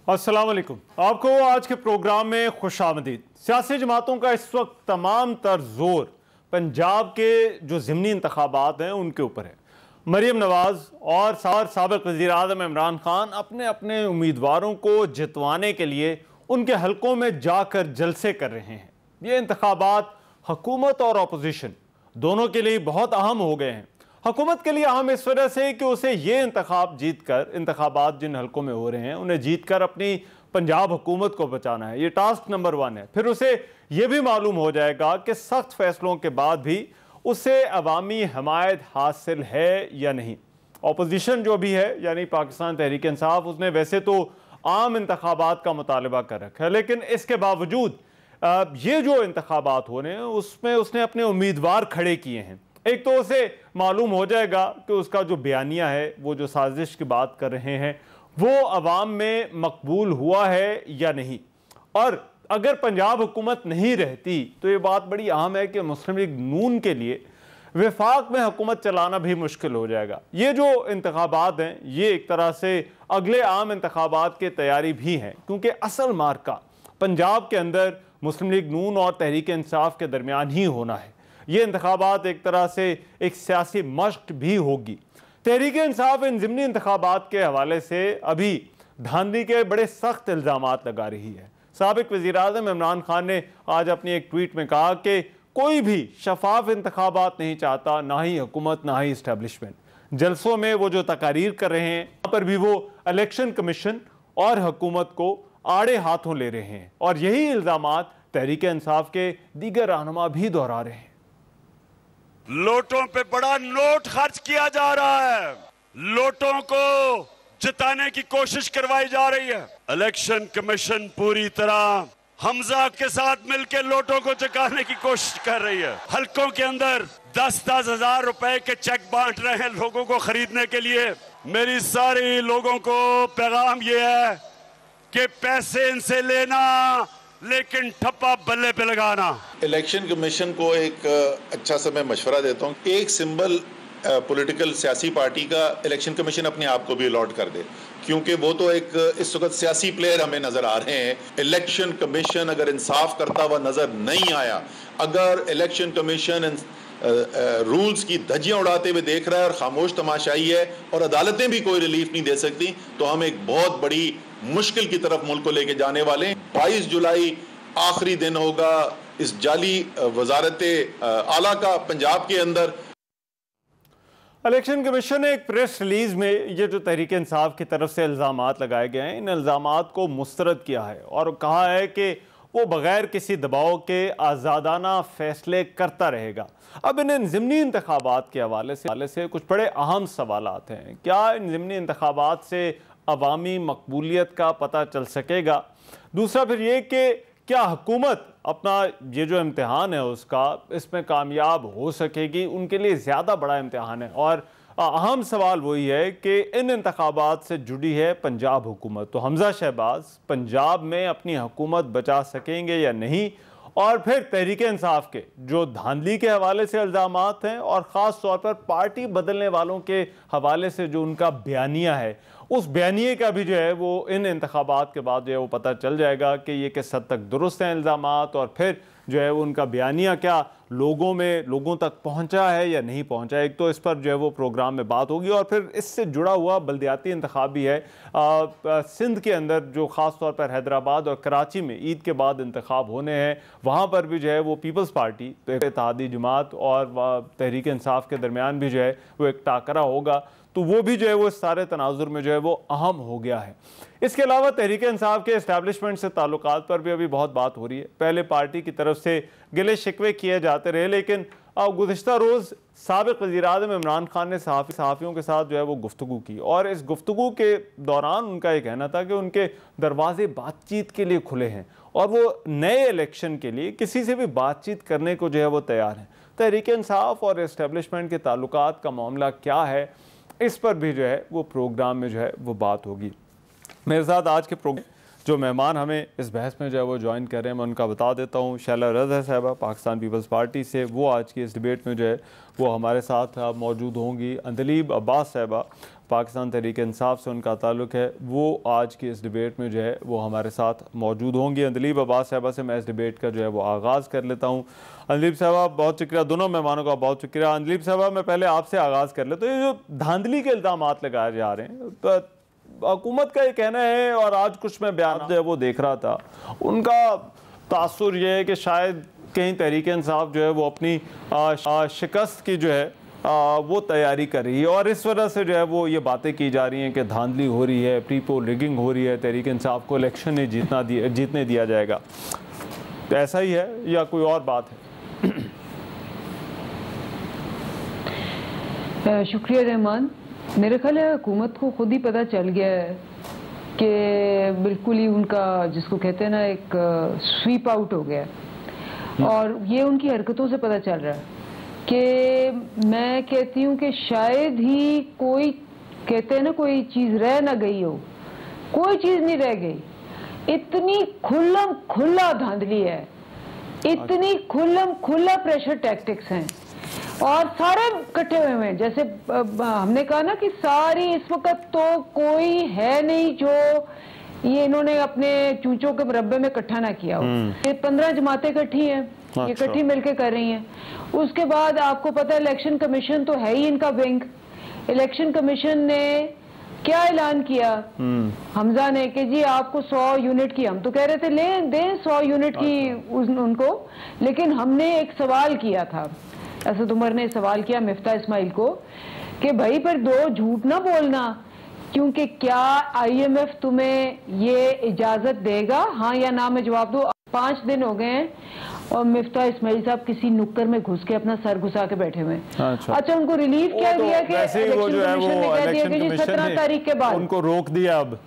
अस्सलाम वालेकुम। आपको आज के प्रोग्राम में खुशामदीद। सियासी जमातों का इस वक्त तमाम तर जोर पंजाब के जो ज़िमनी इंतखाबात हैं उनके ऊपर है। मरीम नवाज़ और साबिक़ वज़ीर आज़म इमरान खान अपने अपने उम्मीदवारों को जितवाने के लिए उनके हलकों में जाकर जलसे कर रहे हैं। ये इंतखाबात हुकूमत और अपोजिशन दोनों के लिए बहुत अहम हो गए हैं। हुकूमत के लिए अहम इस वजह से कि उसे ये इंतखाबात जिन हलकों में हो रहे हैं उन्हें जीत कर अपनी पंजाब हुकूमत को बचाना है। ये टास्क नंबर 1 है। फिर उसे ये भी मालूम हो जाएगा कि सख्त फैसलों के बाद भी उसे अवामी हमायत हासिल है या नहीं। अपोजिशन जो भी है यानी पाकिस्तान तहरीक इंसाफ, उसने वैसे तो आम इंतखाबात का मुतालबा कर रखा है, लेकिन इसके बावजूद ये जो इंतखाबात हो रहे हैं उसमें उसने अपने उम्मीदवार खड़े किए हैं। एक तो उसे मालूम हो जाएगा कि उसका जो बयानिया है, वो जो साजिश की बात कर रहे हैं, वो अवाम में मकबूल हुआ है या नहीं। और अगर पंजाब हुकूमत नहीं रहती तो ये बात बड़ी अहम है कि मुस्लिम लीग नून के लिए वफाक में हुकूमत चलाना भी मुश्किल हो जाएगा। ये जो इंतखाबात हैं ये एक तरह से अगले आम इंतखाबात की तैयारी भी हैं, क्योंकि असल मार्का पंजाब के अंदर मुस्लिम लीग नून और तहरीक इंसाफ के दरमियान ही होना है। ये इंतखाबात एक तरह से एक सियासी मश्क भी होगी। तहरीक इंसाफ इन ज़िमनी इंतखाबात के हवाले से अभी धांधली के बड़े सख्त इल्ज़ामात लगा रही है। साबिक़ वज़ीर आज़म इमरान खान ने आज अपनी एक ट्वीट में कहा कि कोई भी शफाफ इंतखाबात नहीं चाहता, ना ही हुकूमत ना ही इस्टेब्लिशमेंट। जलसों में वो जो तकारीर कर रहे हैं वहाँ पर भी वो इलेक्शन कमीशन और हुकूमत को आड़े हाथों ले रहे हैं, और यही इल्ज़ामात तहरीक इंसाफ के दीगर रहनुमा भी दोहरा रहे हैं। लोटों पे बड़ा नोट खर्च किया जा रहा है, लोटों को जिताने की कोशिश करवाई जा रही है। इलेक्शन कमीशन पूरी तरह हमजा के साथ मिलकर लोटों को चकाने की कोशिश कर रही है। हलकों के अंदर 10-10 हजार रुपए के चेक बांट रहे हैं लोगों को खरीदने के लिए। मेरी सारी लोगों को पैगाम यह है कि पैसे इनसे लेना लेकिन ठप्पा बल्ले पे लगाना। इलेक्शन कमीशन को एक अच्छा सा मैं मशवरा देता हूँ, एक सिंबल पॉलिटिकल सियासी पार्टी का इलेक्शन कमीशन अपने आप को भी अलॉट कर दे, क्योंकि वो तो एक इस वक्त सियासी प्लेयर हमें नजर आ रहे हैं। इलेक्शन कमीशन अगर इंसाफ करता हुआ नजर नहीं आया, अगर इलेक्शन कमीशन रूल्स की धज्जियां उड़ाते हुए देख रहा है और खामोश तमाशाई है और अदालतें भी कोई रिलीफ नहीं दे सकती, तो हम एक बहुत बड़ी मुश्किल की तरफ मुल्क को लेके जाने वाले हैं। 22 जुलाई आखिरी दिन होगा इस जाली वजारत आला का पंजाब के अंदर। इलेक्शन कमीशन ने एक प्रेस रिलीज में ये जो तहरीक इंसाफ की तरफ से इल्ज़ामात लगाए गए हैं, इन इल्ज़ामात को मुस्तरद किया है और कहा है कि वो बगैर किसी दबाव के आज़ादाना फैसले करता रहेगा। अब इन ज़िमनी इंतखाबात के हवाले से कुछ बड़े अहम सवालात हैं। क्या इन ज़िमनी इंतखाबात से अवामी मकबूलियत का पता चल सकेगा? दूसरा फिर ये कि क्या हुकूमत अपना ये जो इम्तिहान है उसका इसमें कामयाब हो सकेगी? उनके लिए ज़्यादा बड़ा इम्तिहान है। और अहम सवाल वही है कि इन इंतखाबात से जुड़ी है पंजाब हुकूमत, तो हमजा शहबाज पंजाब में अपनी हुकूमत बचा सकेंगे या नहीं? और फिर तहरीक इंसाफ के जो धांधली के हवाले से इल्ज़ामात हैं और ख़ास तौर पर पार्टी बदलने वालों के हवाले से जो उनका बयानिया है, उस बयानिए का भी जो है वो इन इंतखाबात के बाद जो है वो पता चल जाएगा कि ये किस हद तक दुरुस्त हैं इल्ज़ामात, और फिर जो है वो उनका बयानिया क्या लोगों तक पहुंचा है या नहीं पहुंचा। एक तो इस पर जो है वो प्रोग्राम में बात होगी, और फिर इससे जुड़ा हुआ बल्दियाती इंतखाब भी है सिंध के अंदर, जो ख़ास तौर पर हैदराबाद और कराची में ईद के बाद इंतखाब होने हैं। वहाँ पर भी जो है वो पीपल्स पार्टी, इत्तेहादी जमात और तहरीक इंसाफ के दरमियान भी जो है वो एक टाकरा होगा, तो वो भी जो है वो सारे तनाजुर में जो है वो अहम हो गया है। इसके अलावा तहरीक इंसाफ के इस्टेब्लिशमेंट से ताल्लुकात पर भी अभी बहुत बात हो रही है। पहले पार्टी की तरफ से गिले शिकवे किए जाते रहे, लेकिन गुज़िश्ता रोज़ साबिक़ वज़ीर आज़म इमरान खान ने सहाफ़ियों के साथ जो है वो गुफ्तगू की, और इस गुफ्तगू के दौरान उनका ये कहना था कि उनके दरवाजे बातचीत के लिए खुले हैं और वो नए इलेक्शन के लिए किसी से भी बातचीत करने को जो है वो तैयार हैं। तहरीक इंसाफ और इस्टेब्लिशमेंट के ताल्लुकात का मामला क्या है, इस पर भी जो है वो प्रोग्राम में जो है वो बात होगी। मेरे साथ आज के प्रोग्राम जो मेहमान हमें इस बहस में जो है वो ज्वाइन कर रहे हैं, मैं उनका बता देता हूँ। शैला रज़ा साहबा पाकिस्तान पीपल्स पार्टी से, वो आज की इस डिबेट में जो है वो हमारे साथ मौजूद होंगी। अंदलीब अब्बास साहबा पाकिस्तान तहरीक इंसाफ से उनका ताल्लुक़ है, वो आज की इस डिबेट में जो है वो हमारे साथ मौजूद होंगी। अंदलीब अब्बास साहबा से मैं इस डिबेट का जो है वो आगाज़ कर लेता हूँ। अंदलीब साहबा बहुत शुक्रिया, दोनों मेहमानों का बहुत शुक्रिया। अंदलीब साहबा मैं पहले आपसे आगाज़ कर ले, तो ये जो धांधली के इल्ज़ामात लगाए जा रहे हैं, तो हुकूमत का ये कहना है, और आज कुछ मैं बयान जो है वो देख रहा था, उनका तासुर ये है कि शायद कहीं तहरीक इंसाफ जो है वो अपनी शिकस्त की जो है वो तैयारी कर रही है, और इस वजह से जो है वो ये बातें की जा रही हैं कि धांधली हो रही है, प्री पोल रिगिंग हो रही है, तहरीक इंसाफ को इलेक्शन नहीं जीतने दिया जाएगा। तो ऐसा ही है या कोई और बात है? शुक्रिया रहमान। मेरे ख्याल है हुकूमत को खुद ही पता चल गया है कि बिल्कुल ही उनका, जिसको कहते हैं ना, एक स्वीप आउट हो गया, और ये उनकी हरकतों से पता चल रहा है कि मैं कहती हूँ कि शायद ही कोई, कहते हैं ना, कोई चीज़ रह ना गई हो, कोई चीज़ नहीं रह गई। इतनी खुल्लम खुल्ला धांधली है, इतनी खुल्लम खुल्ला प्रेशर टैक्टिक्स हैं, और सारे इकट्ठे हुए हैं। जैसे हमने कहा ना कि सारी इस वक्त तो कोई है नहीं जो ये इन्होंने अपने चूचों के मुरब्बे में इकट्ठा ना किया हो। ये 15 जमातें इकट्ठी हैं, ये इकट्ठी मिलकर कर रही हैं। उसके बाद आपको पता है इलेक्शन कमीशन तो है ही इनका विंग। इलेक्शन कमीशन ने क्या ऐलान किया हमजा ने कि जी आपको 100 यूनिट की, हम तो कह रहे थे ले दें 100 यूनिट की उनको, लेकिन हमने एक सवाल किया था, असद उमर ने सवाल किया मिफ्ता इस्माइल को कि भाई पर दो झूठ ना बोलना, क्योंकि क्या IMF तुम्हें ये इजाजत देगा, हाँ या ना में जवाब दो। 5 दिन हो गए हैं और मिफ्ता इस्माइल साहब किसी नुक्कर में घुस के अपना सर घुसा के बैठे हुए हैं। अच्छा उनको रिलीफ क्या दिया कि इलेक्शन कमीशन ने कह दिया कि 17 तारीख के बाद उनको रोक दिया अब,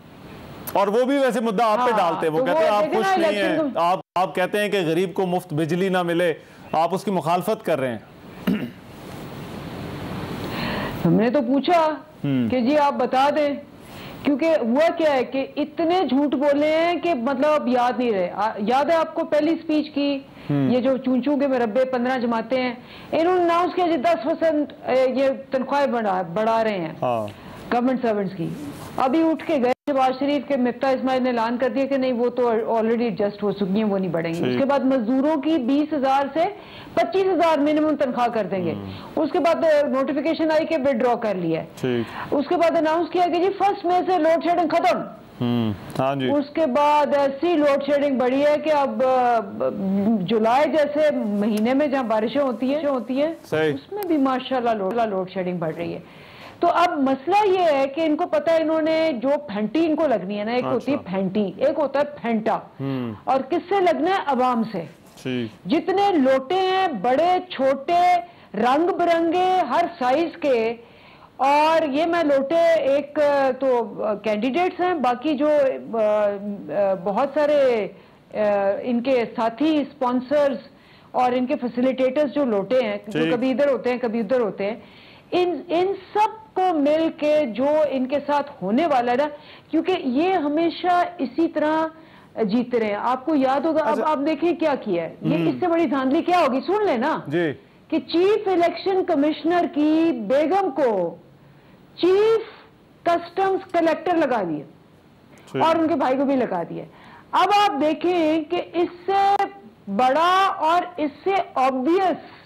और वो भी वैसे मुद्दा आप पे डालते हैं, वो कहते हैं आप खुश नहीं हैं, आप कहते हैं कि गरीब को मुफ्त बिजली ना मिले, आप उसकी मुखालफत कर रहे हैं। हमने तो पूछा कि जी आप बता दें, क्योंकि हुआ क्या है कि इतने झूठ बोले हैं कि मतलब अब याद नहीं रहे। याद है आपको पहली स्पीच की, ये जो चूचू के मुरब्बे 15 जमाते हैं, इन्होंने अनाउंस किया 10% ये तनख्वाहें बढ़ा रहे हैं गवर्नमेंट सर्वेंट्स की। अभी उठ के गए शहबाज शरीफ के मिफ्ता इस्माइल ने ऐलान कर दिया कि नहीं वो तो ऑलरेडी एडजस्ट हो चुकी हैं, वो नहीं बढ़ेंगी। उसके बाद मजदूरों की 20,000 से 25,000 मिनिमम तनख्वाह कर देंगे। उसके बाद नोटिफिकेशन आई कि विड्रॉ कर लिया। उसके बाद अनाउंस किया कि जी 1 मई से लोड शेडिंग खत्म। हाँ जी। उसके बाद ऐसी लोड शेडिंग बढ़ी है कि अब जुलाई जैसे महीने में जहाँ बारिशें होती है उसमें भी माशाल्लाह लोड शेडिंग बढ़ रही है। तो अब मसला ये है कि इनको पता है, इन्होंने जो फेंटी इनको लगनी है ना, एक होती है फेंटी, एक होता है फेंटा, और किससे लगना है? अवाम से। जितने लोटे हैं, बड़े छोटे रंग बिरंगे हर साइज के, और ये मैं लोटे एक तो कैंडिडेट्स हैं, बाकी जो बहुत सारे इनके साथी स्पॉन्सर्स और इनके फैसिलिटेटर्स जो लोटे हैं, जो कभी इधर होते हैं कभी उधर होते हैं, इन सब को मिल के जो इनके साथ होने वाला है ना, क्योंकि ये हमेशा इसी तरह जीते रहे हैं। आपको याद होगा, अब आप देखें क्या किया है, ये इससे बड़ी धांधली क्या होगी, सुन लेना जी, कि चीफ इलेक्शन कमिश्नर की बेगम को चीफ कस्टम्स कलेक्टर लगा दिया और उनके भाई को भी लगा दिया। अब आप देखें कि इससे बड़ा और इससे ऑब्वियस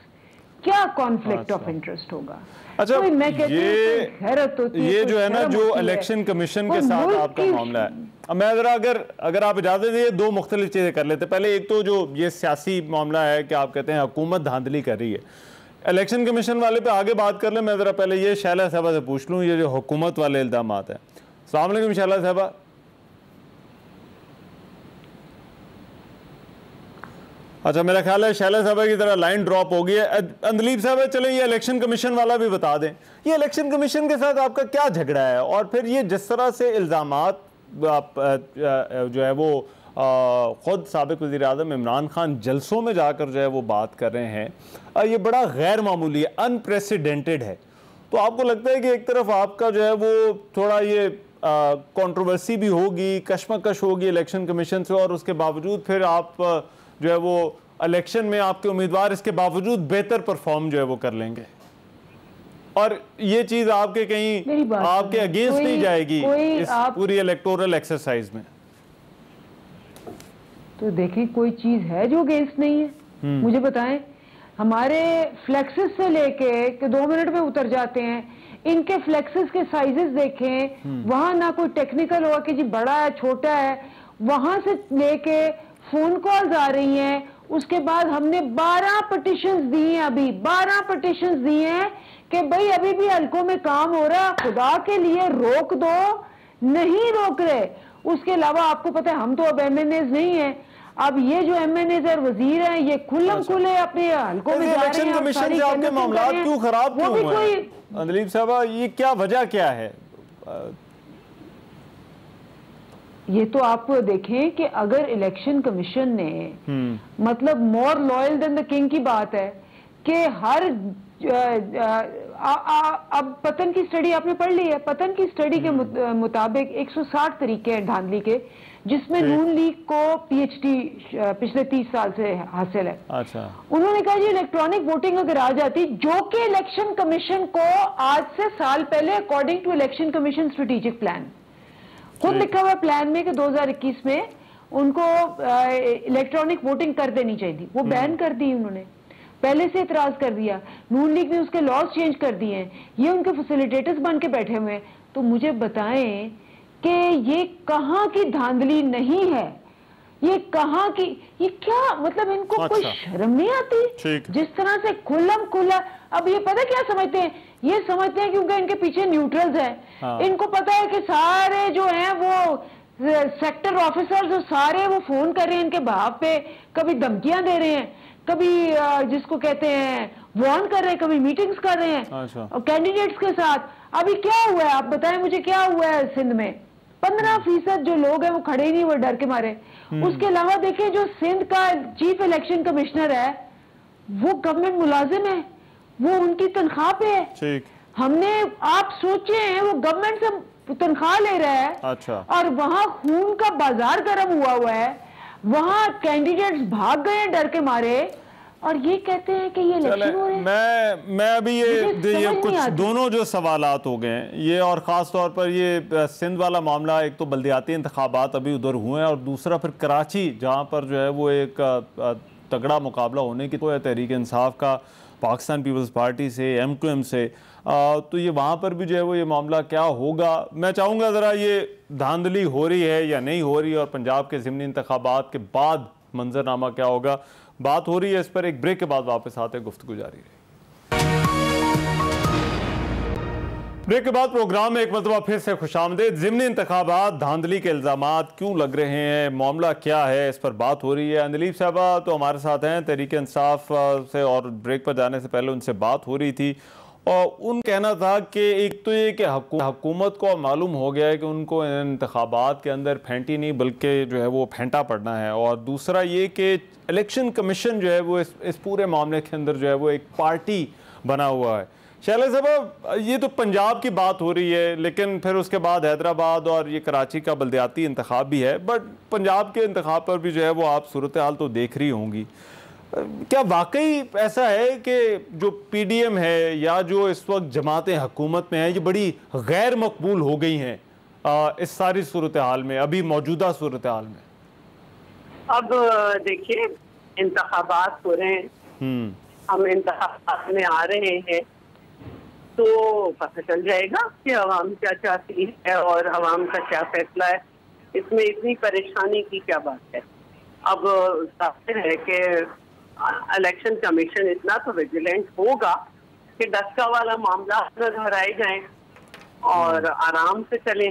क्या कॉन्फ्लिक्ट ऑफ इंटरेस्ट होगा। अच्छा, तो मैं कहती हूँ ये जो है ना, जो इलेक्शन कमीशन के साथ आपका मामला है, अब मैं जरा अगर आप इजाजत दें 2 मुख्तलिफ चीजें कर लेते। पहले एक तो जो ये सियासी मामला है कि आप कहते हैं हुकूमत धांधली कर रही है, इलेक्शन कमीशन वाले पे आगे बात कर ले। मैं जरा पहले ये शैला साहबा से पूछ लूँ, ये जो हुकूमत वाले इल्जामात हैं। अस्सलाम वालेकुम शैला साहबा। अच्छा, मेरा ख्याल है शैला साहबा की तरह लाइन ड्रॉप हो गई है। अंदलीब साहब, चले ये इलेक्शन कमीशन वाला भी बता दें, ये इलेक्शन कमीशन के साथ आपका क्या झगड़ा है, और फिर ये जिस तरह से इल्ज़ामात जो है वो ख़ुद साबिक़ वज़ीर आज़म इमरान खान जलसों में जाकर जो है वो बात कर रहे हैं, ये बड़ा गैर मामूली है, अनप्रेसिडेंटेड है। तो आपको लगता है कि एक तरफ आपका जो है वो थोड़ा ये कंट्रोवर्सी भी होगी, कशमकश होगी इलेक्शन कमीशन से, और उसके बावजूद फिर आप जो है वो इलेक्शन में आपके उम्मीदवार इसके बावजूद बेहतर परफॉर्म जो है वो कर लेंगे? और ये चीज आपके कहीं आपके अगेंस्ट नहीं जाएगी इस पूरी इलेक्टोरल एक्सरसाइज में? तो देखिए, कोई चीज है जो अगेंस्ट नहीं है? मुझे बताएं। हमारे फ्लेक्सेस से लेके कि 2 मिनट में उतर जाते हैं, इनके फ्लेक्सेस के साइजेस देखें, वहां ना कोई टेक्निकल हुआ कि जी बड़ा है छोटा है, वहां से लेके फोन कॉल्स आ रही हैं। उसके बाद हमने 12 पिटिशंस दी हैं, अभी 12 पिटिशंस दी हैं कि भाई अभी भी हल्कों में काम हो रहा, खुदा के लिए रोक दो, नहीं रोक रहे। उसके अलावा आपको पता है हम तो अब MNAs नहीं है, अब ये जो MNAs और वजीर हैं ये खुल्लम खुले अपने हल्कों में जा रहे हैं। इलेक्शन कमीशन से आपके मामलात क्यों खराब क्यों हुए अंदलीब साहबा, ये क्या वजह क्या है? ये तो आप देखें कि अगर इलेक्शन कमीशन ने मतलब more loyal than the king की बात है कि हर अब पतन की स्टडी आपने पढ़ ली है, पतन की स्टडी के मुताबिक 160 तरीके हैं धांधली के, जिसमें नून लीग को PhD पिछले 30 साल से हासिल है। अच्छा। उन्होंने कहा जी इलेक्ट्रॉनिक वोटिंग अगर आ जाती, जो कि इलेक्शन कमीशन को आज से साल पहले according to election commission strategic plan खुद लिखा हुआ प्लान में कि 2021 में उनको इलेक्ट्रॉनिक वोटिंग कर देनी चाहिए थी, वो बैन कर दी उन्होंने, पहले से इतराज कर दिया। नून लीग ने उसके लॉज चेंज कर दिए हैं, ये उनके फैसिलिटेटर्स बन के बैठे हुए हैं। तो मुझे बताएं कि ये कहां की धांधली नहीं है, ये कहां की, ये क्या मतलब इनको कोई शर्म नहीं आती जिस तरह से खुल्लम खुल्ला। अब ये पता क्या समझते हैं, ये समझते हैं क्योंकि इनके पीछे न्यूट्रल्स हैं, इनको पता है कि सारे जो हैं वो सेक्टर ऑफिसर्स सारे वो फोन कर रहे हैं इनके भाव पे, कभी धमकियां दे रहे हैं, कभी जिसको कहते हैं वार्न कर रहे हैं, कभी मीटिंग्स कर रहे हैं और कैंडिडेट्स के साथ। अभी क्या हुआ है आप बताएं मुझे, क्या हुआ है सिंध में? 15% जो लोग हैं वो खड़े ही नहीं, वो डर के मारे। उसके अलावा देखिए जो सिंध का चीफ इलेक्शन कमिश्नर है वो गवर्नमेंट मुलाजिम है, वो उनकी तनख्वाह पे है। हमने आप सोचे हैं वो गवर्नमेंट से तनख्वाह ले रहा है। अच्छा। और वहां खून का बाजार गर्म हुआ है, वहां कैंडिडेट्स भाग गए डर के मारे और ये कहते हैं कि ये इलेक्शन हो रहे हैं। मैं अभी ये कुछ दोनों जो सवालात हो गए ये, और ख़ास तौर पर ये सिंध वाला मामला, एक तो बल्दियाती इंतखाबात अभी उधर हुए हैं और दूसरा फिर कराची जहाँ पर जो है वो एक तगड़ा मुकाबला होने की तो है तहरीक इंसाफ का पाकिस्तान पीपल्स पार्टी से, MQM से, तो ये वहाँ पर भी जो है वो ये मामला क्या होगा। मैं चाहूँगा ज़रा ये धांधली हो रही है या नहीं हो रही और पंजाब के ज़िमनी इंतखाबात के बाद मंजरनामा क्या होगा, बात हो रही है इस पर। एक ब्रेक के बाद वापस आते गुफ्तगू जारी रही। ब्रेक के बाद प्रोग्राम में एक मरतबा फिर से खुशामदीद। ज़िमनी इंतखाबात, धांधली के इल्ज़ामात क्यों लग रहे हैं, मामला क्या है, इस पर बात हो रही है। अंदलीब साहबा तो हमारे साथ हैं तहरीक इंसाफ से, और ब्रेक पर जाने से पहले उनसे बात हो रही थी और उन कहना था कि एक तो ये कि हुकूमत को मालूम हो गया है कि उनको इन इंतखाबात के अंदर फेंटी नहीं बल्कि जो है वो फेंटा पड़ना है, और दूसरा ये कि इलेक्शन कमीशन जो है वो इस पूरे मामले के अंदर जो है वो एक पार्टी बना हुआ है। शैले साहब, ये तो पंजाब की बात हो रही है, लेकिन फिर उसके बाद हैदराबाद और ये कराची का बल्दियाती इंतखाब भी है, बट पंजाब के इंतखाब पर भी जो है वो आप सूरत हाल तो देख रही होंगी। क्या वाकई ऐसा है कि जो PDM है या जो इस वक्त जमातें हुकूमत में हैं ये बड़ी गैर मकबूल हो गई हैं इस सारी सूरत हाल में, अभी मौजूदा सूरत हाल में? अब देखिए इंतखाबात हो रहे हैं, हम इंतखाबात में आ रहे हैं तो पता चल जाएगा कि अवाम क्या चाहती है और अवाम का क्या फैसला है। इसमें इतनी परेशानी की क्या बात है। अब जाहिर है कि इलेक्शन कमीशन इतना तो विजिलेंट होगा कि डस्का वाला मामला न दोहराए जाए और आराम से चले,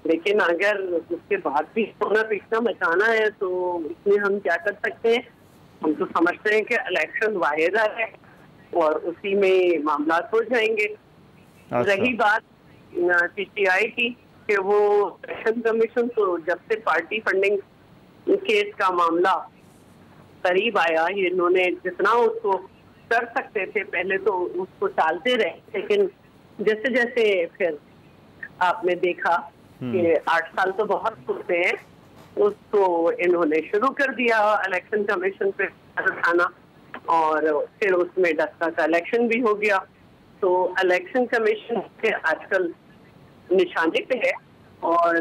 लेकिन अगर उसके बाद भी सोना पीछना मचाना है तो इसमें हम क्या कर सकते हैं। हम तो समझते हैं कि इलेक्शन वाहिदा है और उसी में मामला हो जाएंगे। अच्छा। रही बात PTI की कि वो इलेक्शन कमीशन तो जब से पार्टी फंडिंग केस का मामला करीब आया, इन्होंने जितना उसको कर सकते थे पहले तो उसको टालते रहे, लेकिन जैसे जैसे फिर आपने देखा कि 8 साल तो बहुत होते हैं, उसको इन्होंने शुरू कर दिया इलेक्शन कमीशन पे उठाना और फिर उसमें डस्का का इलेक्शन भी हो गया। तो इलेक्शन कमीशन के आजकल निशाने पे है, और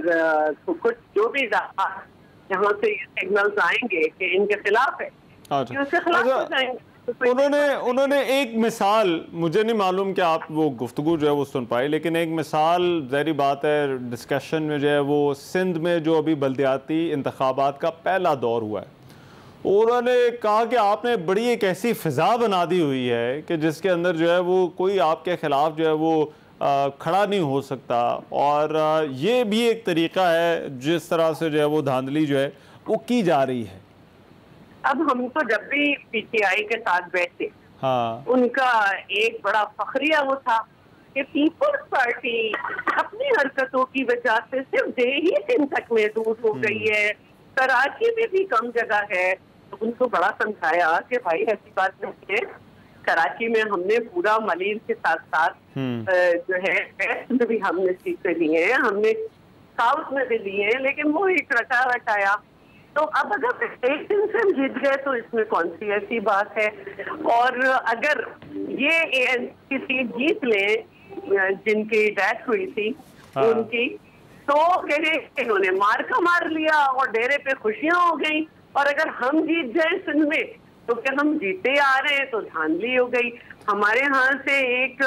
तो कुछ जो भी यहाँ से ये सिग्नल्स आएंगे कि इनके खिलाफ है, उसके खिलाफ हो जाएंगे। उन्होंने एक मिसाल, मुझे नहीं मालूम कि आप वो गुफ्तगू जो है वो सुन पाए, लेकिन एक मिसाल ज़ाहिर बात है डिस्कशन में जो है वो सिंध में जो अभी बल्दियाती इंतखाबात का पहला दौर हुआ है, उन्होंने कहा कि आपने बड़ी एक ऐसी फ़िज़ा बना दी हुई है कि जिसके अंदर जो है वो कोई आपके ख़िलाफ़ जो है वो खड़ा नहीं हो सकता, और ये भी एक तरीक़ा है जिस तरह से जो है वो धांधली जो है वो की जा रही है। अब हम तो जब भी पीटीआई के साथ बैठे, हाँ, उनका एक बड़ा फखरिया वो था कि पीपल्स पार्टी अपनी हरकतों की वजह से सिर्फ ही दिन तक महदूद हो गई है, कराची में भी कम जगह है। तो उनको बड़ा समझाया कि भाई ऐसी बात नहीं है, कराची में हमने पूरा मलीर के साथ साथ जो है वेस्ट में भी हमने सीटें ली हैं, हमने साउथ में भी लिए हैं, लेकिन वो एक रटा रटाया। तो अब अगर एक दिन से हम जीत गए तो इसमें कौन सी ऐसी बात है। और अगर ये ANC सीट जीत ले जिनकी डेथ हुई थी उनकी, तो इन्होंने मार का मार लिया और डेरे पे खुशियां हो गई। और अगर हम जीत गए सिंध में तो क्या हम जीते आ रहे हैं, तो धांधली हो गई। हमारे यहाँ से एक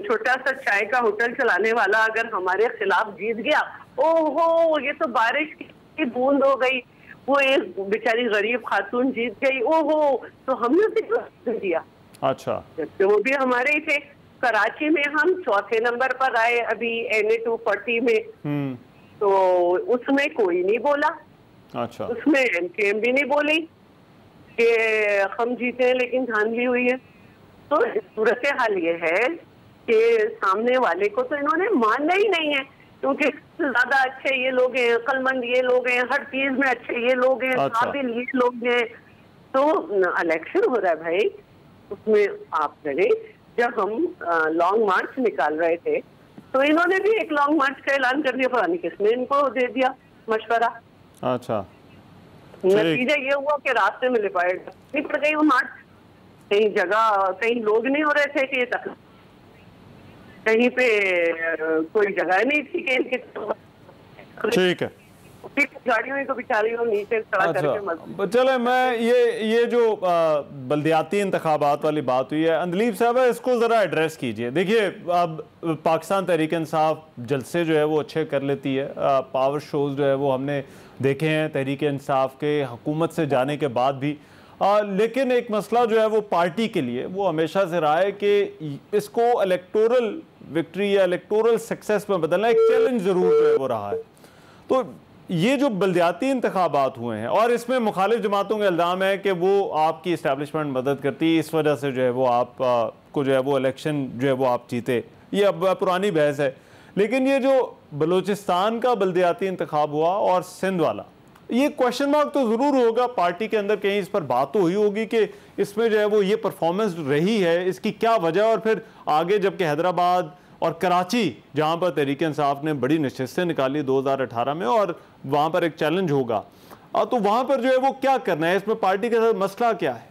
छोटा सा चाय का होटल चलाने वाला अगर हमारे खिलाफ जीत गया, ओहो ये तो बारिश की बूंद हो गई, वो एक बेचारी गरीब खातून जीत गई, ओहो, तो हमने उसे क्यों दिया? अच्छा, जबकि वो भी हमारे ही थे। कराची में हम चौथे नंबर पर आए अभी NA 240 में, तो उसमें कोई नहीं बोला। अच्छा, उसमें MKM भी नहीं बोली कि हम जीते हैं लेकिन धांधली हुई है। तो सूरत हाल ये है कि सामने वाले को तो इन्होंने मानना ही नहीं है, क्योंकि ज्यादा अच्छे ये लोग हैं, अक्लमंद ये लोग हैं, हर चीज में अच्छे ये लोग हैं, काबिल ये लोग हैं। तो इलेक्शन हो रहा है भाई, उसमें आप लड़े। जब हम लॉन्ग मार्च निकाल रहे थे तो इन्होंने भी एक लॉन्ग मार्च का ऐलान कर दिया, पता नहीं किसने इनको दे दिया मशवरा। अच्छा, नतीजा ये हुआ कि रास्ते में लिपाट पड़ गई वो मार्च। कहीं जगह कहीं लोग नहीं हो रहे थे कि तक कहीं पे कोई जगह नहीं थी कि इनके, ठीक है, गाड़ियों को बिचारियों नीचे खड़ा करके। अच्छा, चले मैं ये जो बल्दियाती इंतखाबात वाली बात हुई है, अंदलीब साहब इसको ज़रा एड्रेस कीजिए। देखिए अब पाकिस्तान तहरीक इंसाफ जलसे जो है वो अच्छे कर लेती है, पावर शोज़ जो है वो हमने देखे हैं तहरीक इंसाफ के हुकूमत से जाने के बाद भी, लेकिन एक मसला जो है वो पार्टी के लिए वो हमेशा से रहा है कि इसको इलेक्टोरल विक्ट्री या इलेक्टोरल सक्सेस में बदलना एक चैलेंज ज़रूर जो है वो रहा है। तो ये जो बल्दियाती इंतखाबात हुए हैं और इसमें मुखालिफ जमातों का इल्ज़ाम है कि वो आपकी इस्टेब्लिशमेंट मदद करती है, इस वजह से जो है वो आप को जो है वो इलेक्शन जो है वो आप जीते, ये अब पुरानी बहस है। लेकिन ये जो बलूचिस्तान का बल्दियाती इंतखाब हुआ और सिंध वाला, ये क्वेश्चन मार्क तो ज़रूर होगा पार्टी के अंदर, कहीं इस पर बात तो हुई होगी कि इसमें जो है वो ये परफॉर्मेंस रही है, इसकी क्या वजह, और फिर आगे जबकि हैदराबाद और कराची जहाँ पर तहरीक इंसाफ ने बड़ी नशिस्तें निकाली 2018 में और वहाँ पर एक चैलेंज होगा, तो वहाँ पर जो है वो क्या करना है, इसमें पार्टी के साथ मसला क्या है?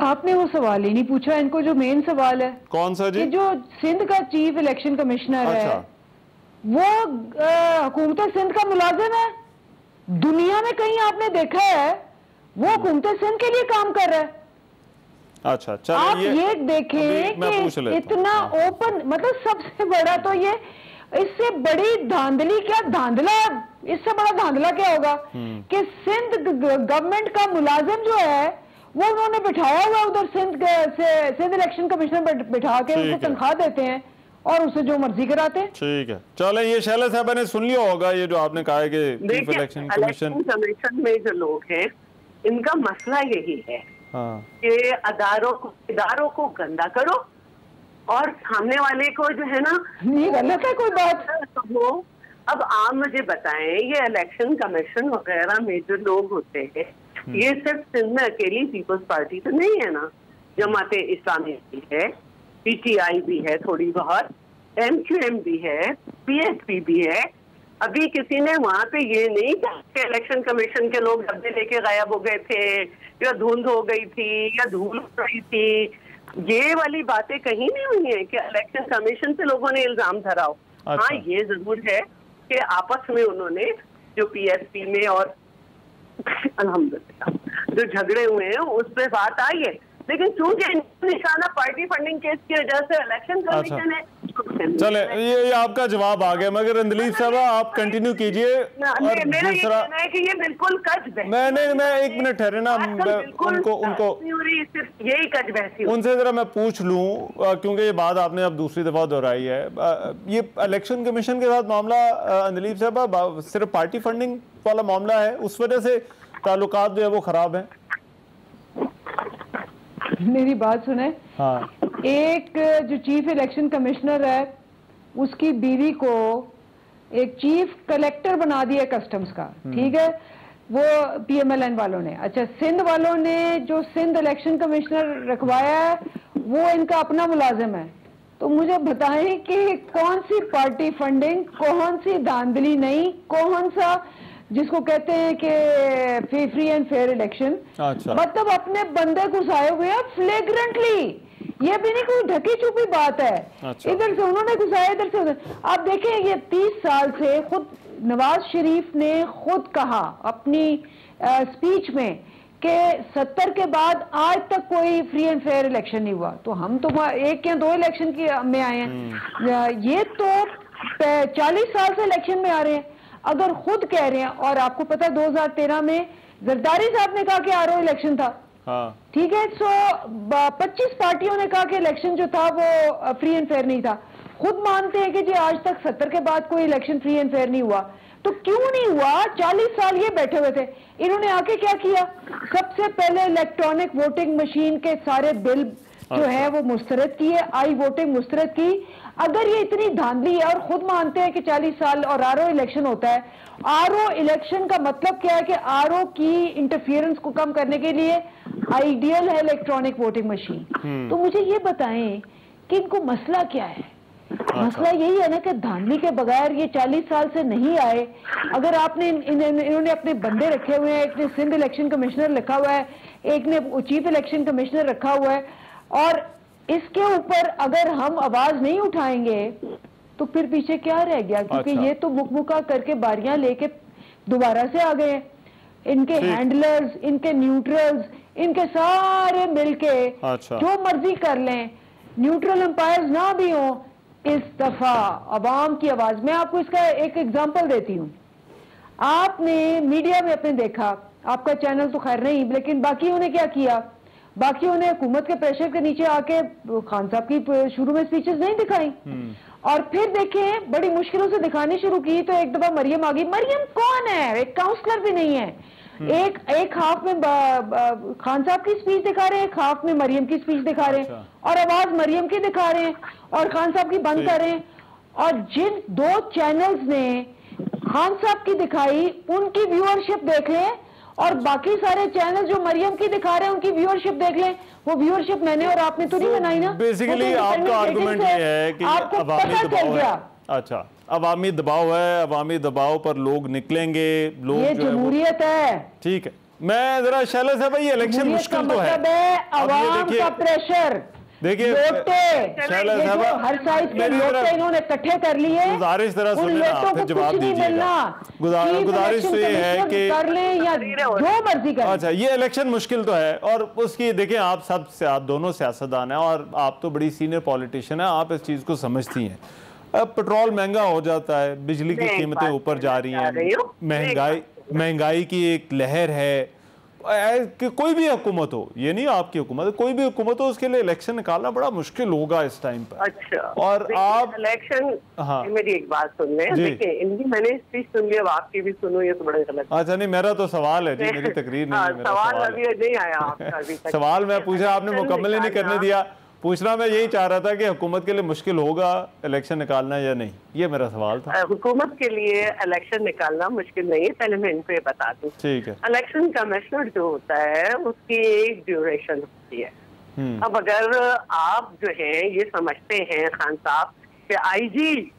आपने वो सवाल ही नहीं पूछा। इनको जो मेन सवाल है कौन सा जी? जो सिंध का चीफ इलेक्शन कमिश्नर है वो हुकूमत सिंध का मुलाजिम है। दुनिया में कहीं आपने देखा है वो हुकूमत सिंध के लिए काम कर रहा है? अच्छा, चलो आप ये देखें कि इतना ओपन, मतलब सबसे बड़ा तो ये, इससे बड़ी धांधली क्या, धांधला इससे बड़ा धांधला क्या होगा कि सिंध गवर्नमेंट का मुलाजिम जो है वो उन्होंने बिठाया हुआ उधर सिंध इलेक्शन कमिश्नर बिठा के उसको तनख्वाह देते हैं और उसे जो मर्जी कराते हैं। ठीक है, चले ये शैला साहब ने सुन लिया होगा ये जो आपने कहा है कि चीफ इलेक्शन कमीशन में जो लोग हैं इनका मसला यही है कि इदारों को गंदा करो और सामने वाले को जो है ना, ये गलत है कोई बात तो वो। अब आप मुझे बताएं, ये इलेक्शन कमीशन वगैरह में जो लोग होते हैं ये सिर्फ सिंध में अकेली पीपल्स पार्टी तो नहीं है ना, जमात इस्लामी भी है, PTI भी है थोड़ी बहुत, MQM भी है, PSP भी है, अभी किसी ने वहां पे ये नहीं कहा कि इलेक्शन कमीशन के लोग डब्बे लेके गायब हो गए थे, या धुंध हो गई थी, या धूल हो रही थी। ये वाली बातें कहीं नहीं हुई है कि इलेक्शन कमीशन पे लोगों ने इल्जाम धरा हो। अच्छा। हाँ, ये जरूर है कि आपस में उन्होंने जो पीएसपी में और अल्हम्दुलिल्लाह जो झगड़े हुए हैं उस पे बात आई है, लेकिन चूंकि निशाना पार्टी फंडिंग केस की वजह से इलेक्शन कमीशन है। चले, ये आपका जवाब आ गया, मगर अंदलीब साहबा आप कंटिन्यू कीजिए। और दूसरा है कि ये बिल्कुल कच बहसी, मैं 1 मिनट ठहरे ना, उनको यही कच बहसी उनसे जरा मैं पूछ लूं, क्योंकि ये बात आपने अब दूसरी दफा दोहराई है। ये इलेक्शन कमीशन के साथ मामला अंदलीब साहबा सिर्फ पार्टी फंडिंग वाला मामला है, उस वजह से ताल्लुकात जो है वो खराब है? मेरी बात सुने। हाँ। एक जो चीफ इलेक्शन कमिश्नर है उसकी बीवी को एक चीफ कलेक्टर बना दिया कस्टम्स का, ठीक है, वो पीएमएलएन वालों ने। अच्छा, सिंध वालों ने जो सिंध इलेक्शन कमिश्नर रखवाया है वो इनका अपना मुलाजिम है। तो मुझे बताएं कि कौन सी पार्टी फंडिंग, कौन सी धांधली नहीं, कौन सा जिसको कहते हैं कि फ्री एंड फेयर इलेक्शन। अच्छा। मतलब अपने बंदे घुसाए हुए हैं फ्लेग्रेंटली, ये भी नहीं कोई ढकी छुपी बात है। अच्छा। इधर से उन्होंने घुसाया, इधर से उधर। आप देखें, ये 30 साल से खुद नवाज शरीफ ने खुद कहा अपनी स्पीच में कि 70 के बाद आज तक कोई फ्री एंड फेयर इलेक्शन नहीं हुआ। तो हम तो 1 या 2 इलेक्शन में आए हैं, ये तो 40 साल से इलेक्शन में आ रहे हैं। अगर खुद कह रहे हैं, और आपको पता है 2013 में जरदारी साहब ने कहा कि आरओ इलेक्शन था। हाँ। ठीक है, सो 25 पार्टियों ने कहा कि इलेक्शन जो था वो फ्री एंड फेयर नहीं था। खुद मानते हैं कि जी आज तक 70 के बाद कोई इलेक्शन फ्री एंड फेयर नहीं हुआ। तो क्यों नहीं हुआ? 40 साल ये बैठे हुए थे। इन्होंने आके क्या किया? सबसे पहले इलेक्ट्रॉनिक वोटिंग मशीन के सारे बिल जो है वो मुस्तरद किए, आई वोटिंग मुस्तरद की। अगर ये इतनी धांधली है और खुद मानते हैं कि 40 साल और आरओ इलेक्शन होता है, आरओ इलेक्शन का मतलब क्या है कि आरओ की इंटरफियरेंस को कम करने के लिए आइडियल है इलेक्ट्रॉनिक वोटिंग मशीन। तो मुझे ये बताएं कि इनको मसला क्या है? मसला यही है ना कि धांधली के बगैर ये 40 साल से नहीं आए। अगर आपने इन्होंने अपने बंदे रखे हुए हैं, एक ने सिंध इलेक्शन कमिश्नर रखा हुआ है, एक ने चीफ इलेक्शन कमिश्नर रखा हुआ है, और इसके ऊपर अगर हम आवाज नहीं उठाएंगे तो फिर पीछे क्या रह गया? क्योंकि ये तो मुकमुका करके बारियां लेके दोबारा से आ गए। इनके हैंडलर्स, इनके न्यूट्रल्स, इनके सारे मिलके जो मर्जी कर लें, न्यूट्रल एम्पायर्स ना भी हो। इस दफा अवाम की आवाज, मैं आपको इसका एक एग्जांपल देती हूँ। आपने मीडिया में अपने देखा, आपका चैनल तो खैर नहीं, लेकिन बाकियों ने क्या किया? बाकियों ने हुकूमत के प्रेशर के नीचे आके खान साहब की शुरू में स्पीचेस नहीं दिखाई, और फिर देखें बड़ी मुश्किलों से दिखानी शुरू की तो एक दफा मरियम आ गई। मरियम कौन है? एक काउंसलर भी नहीं है। एक हाफ में खान साहब की स्पीच दिखा रहे हैं, एक हाफ में मरियम की स्पीच दिखा रहे हैं, और आवाज मरियम की दिखा रहे हैं और खान साहब की बंद कर रहे हैं। और जिन 2 चैनल्स ने खान साहब की दिखाई उनकी व्यूअरशिप देख लें, और बाकी सारे चैनल जो मरियम की दिखा रहे हैं उनकी व्यूअरशिप देख लें। वो व्यूअरशिप मैंने और आपने तो नहीं बनाई ना। बेसिकली आपका आर्गुमेंट ये है कि आपको पता चल गया। अच्छा, अवामी दबाव है, अवामी दबाव पर लोग निकलेंगे, लोग ये जमहूरियत है। ठीक है, मैं जरा शैला साहब, ये इलेक्शन मुश्किल तो है, अवाम का प्रेशर। देखिए हर साइड के लोटे इन्होंने इकट्ठे कर लिए। गुजारिश जरा सुनिए, आप जवाब दीजिएगा। गुजारिश तो ये है कि कर लें या जो मर्जी करें। अच्छा, ये इलेक्शन मुश्किल तो है, और उसकी देखिए आप दोनों सियासतदान हैं और आप तो बड़ी सीनियर पॉलिटिशियन है, आप इस चीज को समझती हैं। अब पेट्रोल महंगा हो जाता है, बिजली की कीमतें ऊपर जा रही हैं, महंगाई की एक लहर है। कि कोई भी हुकूमत हो, ये नहीं आपकी हुकूमत, कोई भी हुकूमत हो, उसके लिए इलेक्शन निकालना बड़ा मुश्किल होगा इस टाइम पर। अच्छा, और आप इलेक्शन, हाँ, मेरी एक बात सुन लें। देखिए, इनकी मैंने स्पीच सुन ली, अब आपकी भी सुनो, ये तो बड़ा गलत। अच्छा, नहीं, मेरा तो सवाल है जी, मेरी तकरीर नहीं है। सवाल अभी नहीं आया आपका अभी तक। सवाल मैं पूछा, आपने मुकम्मल ही नहीं करने दिया। पूछना मैं यही चाह रहा था कि हुकूमत के लिए मुश्किल होगा इलेक्शन निकालना या नहीं, ये मेरा सवाल था। हुकूमत के लिए इलेक्शन निकालना मुश्किल नहीं है, पहले मैं इनको ये बता दूं। ठीक है। इलेक्शन कमिश्नर जो होता है उसकी एक ड्यूरेशन होती है। अब अगर आप जो है ये समझते हैं खान साहब कि आईजी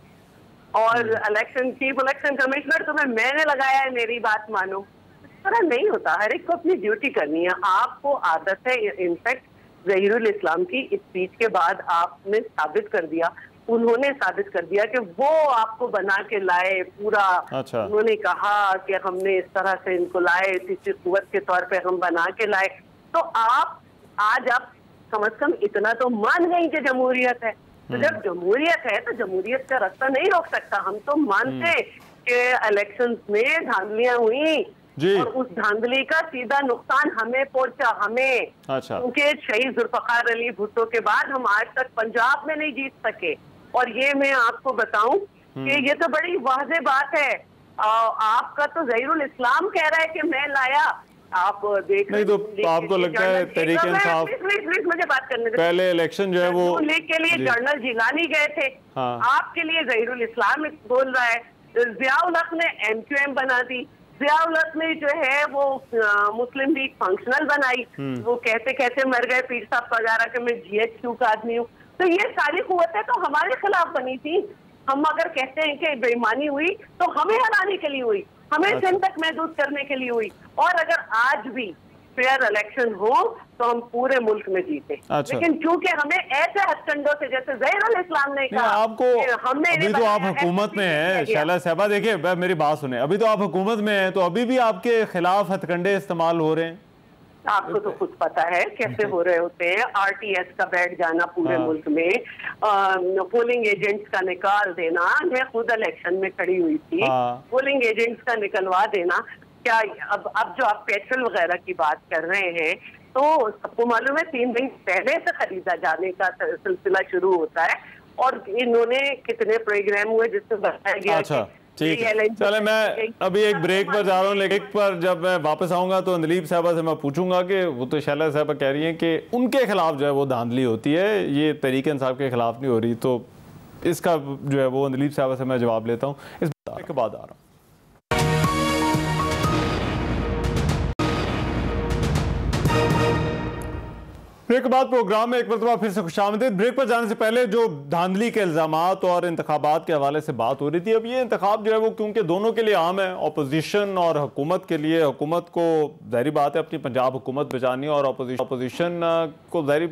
और चीफ इलेक्शन कमिश्नर तुम्हें मैंने लगाया है, मेरी बात मानो। इस तरह नहीं होता, हर एक को अपनी ड्यूटी करनी है। आपको आदत है, इनफैक्ट ज़हीरुल इस्लाम की स्पीच के बाद आपने साबित कर दिया, उन्होंने साबित कर दिया कि वो आपको बना के लाए पूरा। अच्छा। उन्होंने कहा कि हमने इस तरह से इनको लाए, तीसरी कुव्वत के तौर पे हम बना के लाए। तो आप आज आप कम से कम इतना तो मान गई कि जमहूरियत है। तो जब जमहूरियत है तो जमहूरियत का रास्ता नहीं रोक सकता। हम तो मानते कि इलेक्शंस में धांधलियां हुई और उस धांधली का सीधा नुकसान हमें पहुंचा, हमें। अच्छा। क्योंकि शहीद जुल्फकार अली भुट्टो के बाद हम आज तक पंजाब में नहीं जीत सके। और ये मैं आपको बताऊं कि ये तो बड़ी वाज़ेह बात है। आपका तो ज़हीरुल इस्लाम कह रहा है कि मैं लाया, आप देख नहीं तो आपको लगता है तहरीक इंसाफ, प्लीज मुझे बात करने दे। पहले इलेक्शन जो है वो लीग के लिए जनरल जिलानी गए थे। हाँ। आपके लिए ज़हीरुल इस्लाम बोल रहा है। ज़ियाउल हक ने MQM बना दी, ज़ियाउल हक ने जो है वो मुस्लिम लीग फंक्शनल बनाई। वो कहते कहते मर गए पीर साहब वगैरह के मैं GHQ का आदमी हूँ। तो ये सारी कुव्वतें तो हमारे खिलाफ बनी थी। हम अगर कहते हैं कि बेईमानी हुई तो हमें हराने के लिए हुई, हमें सिंध तक महदूद करने के लिए हुई। और अगर आज भी फेयर इलेक्शन हो तो हम पूरे मुल्क में जीते। अच्छा। लेकिन चूंकि हमें ऐसे हथकंडों से, जैसे ज़हीरुल इस्लाम ने कहा, आपको हमने अभी तो आप हुकूमत में हैं शैला साहबा, देखिए मेरी बात सुने, अभी तो आप हुकूमत में हैं तो अभी भी आपके खिलाफ हथकंडे इस्तेमाल हो रहे हैं। आपको तो खुद पता है कैसे हो रहे होते हैं। RTS का बैठ जाना पूरे मुल्क में, पोलिंग एजेंट्स का निकाल देना। मैं खुद इलेक्शन में खड़ी हुई थी, पोलिंग एजेंट्स का निकलवा देना। क्या अब जो आप पेट्रोल वगैरह की बात कर रहे हैं, तो सबको मालूम है 3 दिन पहले से खरीदा जाने का सिलसिला शुरू होता है। और इन्होंने कितने प्रोग्राम हुए जिसमें बताया गया। अच्छा, ठीक है, चले मैं अभी एक ब्रेक पर जा रहा हूँ, लेकिन एक पर जब मैं वापस आऊंगा तो अंदलीब साहबा से मैं पूछूंगा कि वो तो शैला साहबा कह रही हैं कि उनके खिलाफ जो है वो धांधली होती है, ये तहरीक इंसाफ के खिलाफ नहीं हो रही। तो इसका जो है वो अंदलीब साहबा से मैं जवाब लेता हूँ इस ब्रेक के बाद आ रहा हूँ। ब्रेक के बाद प्रोग्राम में एक मरतबा फिर से खुशामदीद। ब्रेक पर जाने से पहले जो धांधली के इल्ज़ामात और इंतखाबात के हवाले से बात हो रही थी, अब ये इंतखाब जो है वो क्योंकि दोनों के लिए आम है, अपोजिशन और हुकूमत के लिए, हुकूमत को ज़ाहिर बात है अपनी पंजाब हुकूमत बचानी, और अपोजिशन को ज़ाहिर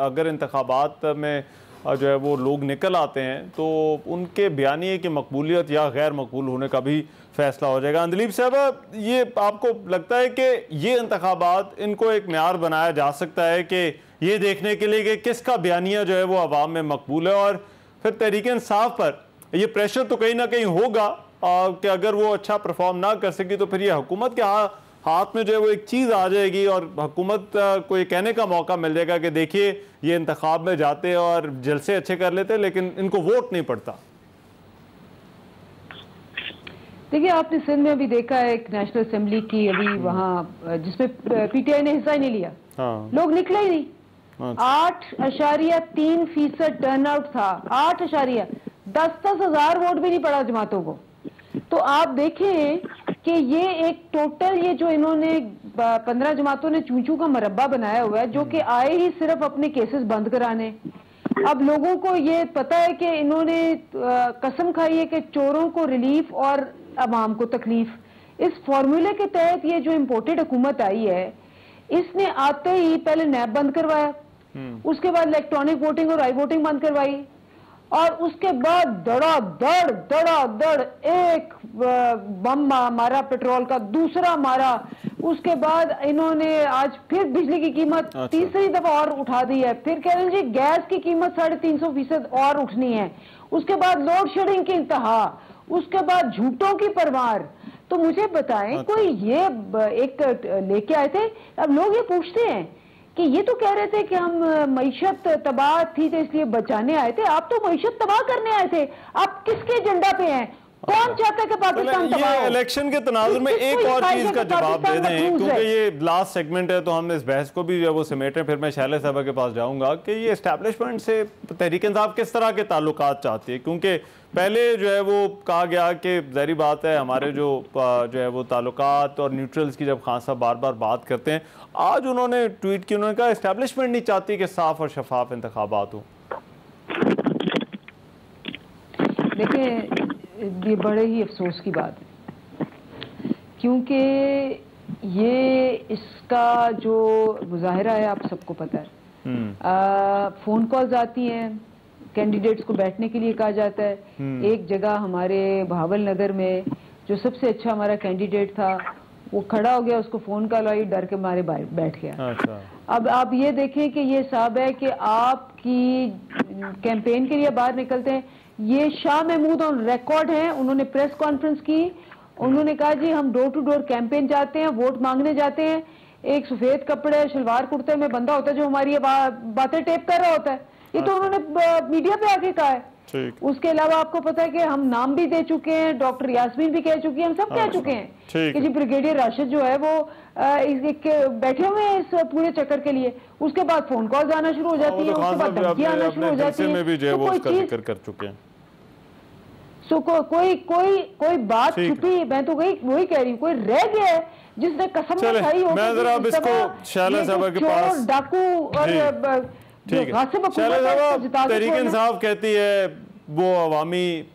अगर इंतखाबात में जो है वो लोग निकल आते हैं तो उनके बयानिए की मकबूलियत या गैर मकबूल होने का भी फैसला हो जाएगा। अंदलीब साहब, ये आपको लगता है कि ये इंतखाबात, इनको एक म्यार बनाया जा सकता है कि ये देखने के लिए कि किसका बयानिया जो है वो अवाम में मकबूल है, और फिर तहरीक इंसाफ पर ये प्रेशर तो कहीं ना कहीं होगा कि अगर वो अच्छा परफॉर्म ना कर सकी तो फिर ये हुकूमत के हाथ में जो है वो एक चीज़ आ जाएगी और हुकूमत को ये कहने का मौका मिल जाएगा कि देखिए ये इंतखाब में जाते हैं और जलसे अच्छे कर लेते हैं लेकिन इनको वोट नहीं पड़ता। देखिए, आपने सिंध में अभी देखा है एक नेशनल असेंबली की अभी वहाँ जिसमें PTI ने हिस्सा ही नहीं लिया। हाँ। लोग निकले ही नहीं। 8.3% टर्न आउट था। 8.10 हज़ार वोट भी नहीं पड़ा जमातों को। तो आप देखें कि ये एक टोटल, ये जो इन्होंने 15 जमातों ने चूचू का मरब्बा बनाया हुआ है, जो कि आए ही सिर्फ अपने केसेस बंद कराने। अब लोगों को ये पता है कि इन्होंने कसम खाई है कि चोरों को रिलीफ और अवाम को तकलीफ। इस फॉर्मूले के तहत ये जो इम्पोर्टेड हुकूमत आई है, इसने आते ही पहले नैब बंद करवाया, उसके बाद इलेक्ट्रॉनिक वोटिंग और आई वोटिंग बंद करवाई, और उसके बाद धड़ाधड़ एक बम मारा पेट्रोल का, दूसरा मारा। उसके बाद इन्होंने आज फिर बिजली की कीमत तीसरी दफा और उठा दी है। फिर कह रहे हैं जी गैस की कीमत 350% और उठनी है। उसके बाद लोड शेडिंग की इंतहा, उसके बाद झूठों की परवार। तो मुझे बताएं, कोई ये एक लेके आए थे। अब लोग ये पूछते हैं कि ये तो कह रहे थे कि हम मईशत तबाह थी तो इसलिए बचाने आए थे। आप तो मईशत तबाह करने आए थे। आप किसके एजेंडा पे हैं? कौन चाहता है कि पाकिस्तान तबाह हो? इलेक्शन के तनाजुर में एक और चीज का जवाब दे दें, क्योंकि ये लास्ट सेगमेंट है तो हम इस बहस को भी जो है वो समेटें। फिर मैं शैला साहबा के पास जाऊंगा कि ये एस्टैब्लिशमेंट से तहरीक इंसाफ किस तरह के ताल्लुकात चाहती है, क्योंकि पहले जो है वो कहा गया कि ज़ाहिर बात है हमारे जो है वो ताल्लुकात और न्यूट्रल्स की जब खान साहब बार बार बात करते हैं, आज उन्होंने ट्वीट की, उन्होंने कहा एस्टैब्लिशमेंट नहीं चाहती कि साफ और शफाफ इंतखाबात हो। देखिए, ये बड़े ही अफसोस की बात है, क्योंकि ये इसका जो मुजाहिरा है आप सबको पता है। फ़ोन कॉल्स आती हैं, कैंडिडेट्स को बैठने के लिए कहा जाता है। एक जगह हमारे बहावल नगर में जो सबसे अच्छा हमारा कैंडिडेट था वो खड़ा हो गया, उसको फ़ोन कॉल आई, डर के मारे बैठ गया। अच्छा। अब आप ये देखें कि ये साहब है कि आपकी कैंपेन के लिए बाहर निकलते हैं। ये शाह महमूद ऑन रिकॉर्ड हैं, उन्होंने प्रेस कॉन्फ्रेंस की, उन्होंने कहा जी हम डोर टू डोर कैंपेन जाते हैं, वोट मांगने जाते हैं। एक सफेद कपड़े शलवार कुर्ते में बंदा होता है जो हमारी बातें टेप कर रहा होता है। ये तो उन्होंने मीडिया पे आके कहा है। उसके अलावा आपको पता है कि हम नाम भी दे चुके हैं, डॉक्टर यास्मीन भी कह चुकी है, हम सब कह चुके हैं कि जी ब्रिगेडियर राशिद जो है वो बैठे हुए हैं इस पूरे चक्कर के लिए। उसके बाद फोन कॉल्स आना शुरू हो जाती है, उसके बाद धमकियां आना शुरू हो जाती है। कोई चीज कर चुके हैं, सो कोई बात छुपी, मैं तो वही कह रही हूँ, कोई रह गया है जिसने कसम खाई हो। मैं जरा अब इसको शैला साहब के पास, डाकू और तहरीक इंसाफ कहती है वो अवामी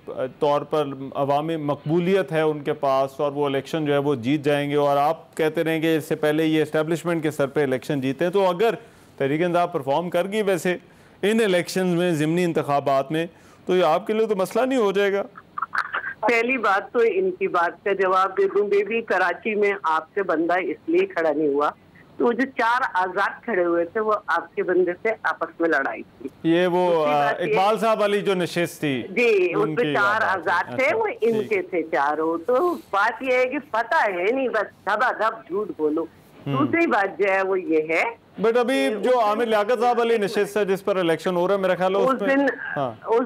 तौर पर अवामी मकबूलियत है उनके पास और वो इलेक्शन जो है वो जीत जाएंगे, और आप कहते रहेंगे इससे पहले ये एस्टेब्लिशमेंट के सर पे इलेक्शन जीते हैं। तो अगर तहरीक इंसाफ परफॉर्म कर गई वैसे इन इलेक्शन में, ज़िमनी इंतखाबात में, तो ये आपके लिए तो मसला नहीं हो जाएगा? पहली बात तो इनकी बात का जवाब दे दूं, बेबी कराची में आपसे बंदा इसलिए खड़ा नहीं हुआ तो जो 4 आजाद खड़े हुए थे वो आपके बंदे से आपस में लड़ाई थी। ये वो इकबाल साहब वाली जो नशिस्त थी जी, उसमें 4 आजाद थे, वो इनके थे चारों। तो बात ये है कि पता है नहीं, बस धबाधब झूठ बोलो। दूसरी बात जो है वो ये है, बट अभी जो आमिर लियाकत साहब वाली नशिस्त है जिस पर इलेक्शन हो रहा है, मेरा ख्याल उस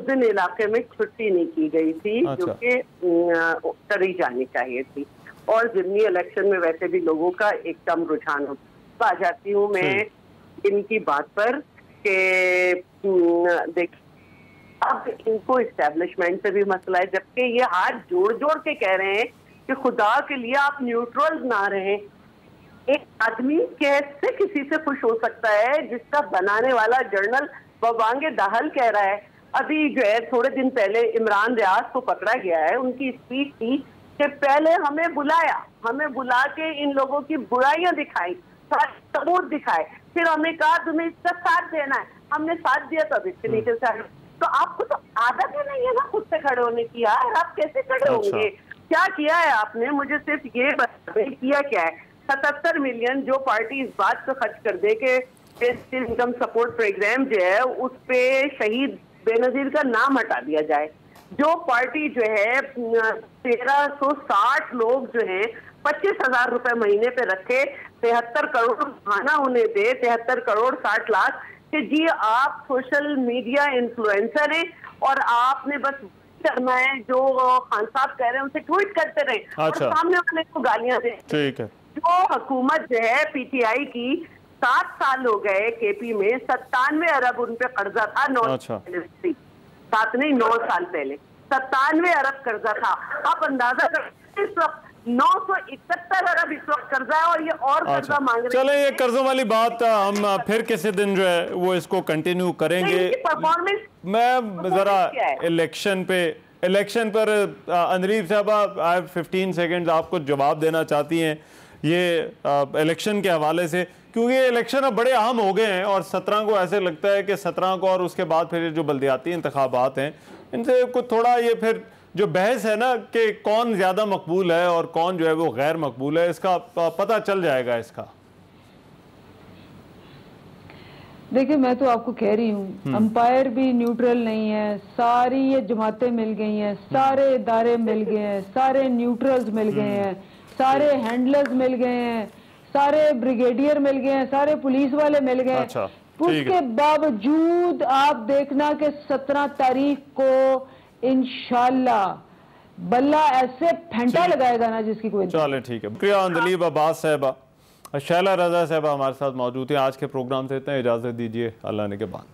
दिन इलाके में छुट्टी नहीं की गई थी जो कि करी जानी चाहिए थी, और ज़िमनी इलेक्शन में वैसे भी लोगों का एक कम रुझान होता। आ जाती हूँ मैं इनकी बात पर कि देख, अब इनको इस्टेब्लिशमेंट से भी मसला है, जबकि ये हाथ जोड़ जोड़ के कह रहे हैं कि खुदा के लिए आप न्यूट्रल ना रहें। एक आदमी कैसे किसी से खुश हो सकता है जिसका बनाने वाला जर्नल बवांगे दाहल कह रहा है। अभी जो है थोड़े दिन पहले इमरान रियाज को पकड़ा गया है, उनकी स्पीच थी कि पहले हमें बुला के इन लोगों की बुराइयां दिखाई, सबूत दिखाए, फिर हमने कहा तुम्हें इसका साथ देना है, हमने साथ दिया तब इसके नीचे से। तो आपको तो आदत ही नहीं है ना खुद से खड़े होने की यार, आप कैसे खड़े होंगे? क्या किया है आपने? मुझे सिर्फ ये बताइए किया क्या है। 77 मिलियन जो पार्टी इस बात को खर्च कर दे के बेसिक इनकम सपोर्ट प्रोग्राम जो है उस पे शहीद बेनजीर का नाम हटा दिया जाए। जो पार्टी जो है 1360 लोग जो है 25,000 रुपए महीने पे रखे, 73 करोड़ खाना उन्हें दे, 73 करोड़ 60 लाख कि जी आप सोशल मीडिया इन्फ्लुएंसर हैं और आपने बस करना है जो खान साहब कह रहे हैं उनसे ट्वीट करते रहे और सामने वाले को गालियां दे। ठीक है। जो हुकूमत जो है पीटीआई की 7 साल हो गए केपी में, 97 अरब उन पे कर्जा था, 9 साल पहले 97 अरब कर्जा था। आप अंदाजा कर इस वक्त 971 अरब इस वक्त कर्जा है और ये और कर्जा मांग रहे हैं। चले ये कर्जों वाली बात हम फिर किसी दिन जो है वो इसको कंटिन्यू करेंगे। परफॉर्मेंस मैं जरा इलेक्शन पर अनरीफ साहब 15 सेकेंड आपको जवाब देना चाहती हैं ये इलेक्शन के हवाले से, क्योंकि ये इलेक्शन अब बड़े अहम हो गए हैं और 17 को ऐसे लगता है कि 17 को और उसके बाद फिर जो बल्दियाती इंतखाबात हैं इनसे कुछ थोड़ा ये फिर जो बहस है ना कि कौन ज़्यादा मकबूल है और कौन जो है वो गैर मकबूल है, इसका पता चल जाएगा इसका। देखिए मैं तो आपको कह रही हूँ अंपायर भी न्यूट्रल नहीं है, सारी ये जमातें मिल गई हैं, सारे इदारे मिल गए हैं, सारे न्यूट्रल्स मिल गए हैं, सारे हैंडलर्स मिल गए हैं, सारे ब्रिगेडियर मिल गए हैं, सारे पुलिस वाले मिल गए हैं। उसके बावजूद आप देखना कि 17 तारीख को इंशाल्लाह बल्ला ऐसे फेंटा लगाएगा ना जिसकी कोई। चले ठीक है। शुक्रिया अंदलीब अब्बास साहबा, शैला रजा साहबा हमारे साथ मौजूद है। आज के प्रोग्राम से इतना इजाजत दीजिए, अल्लाह ने के बाद।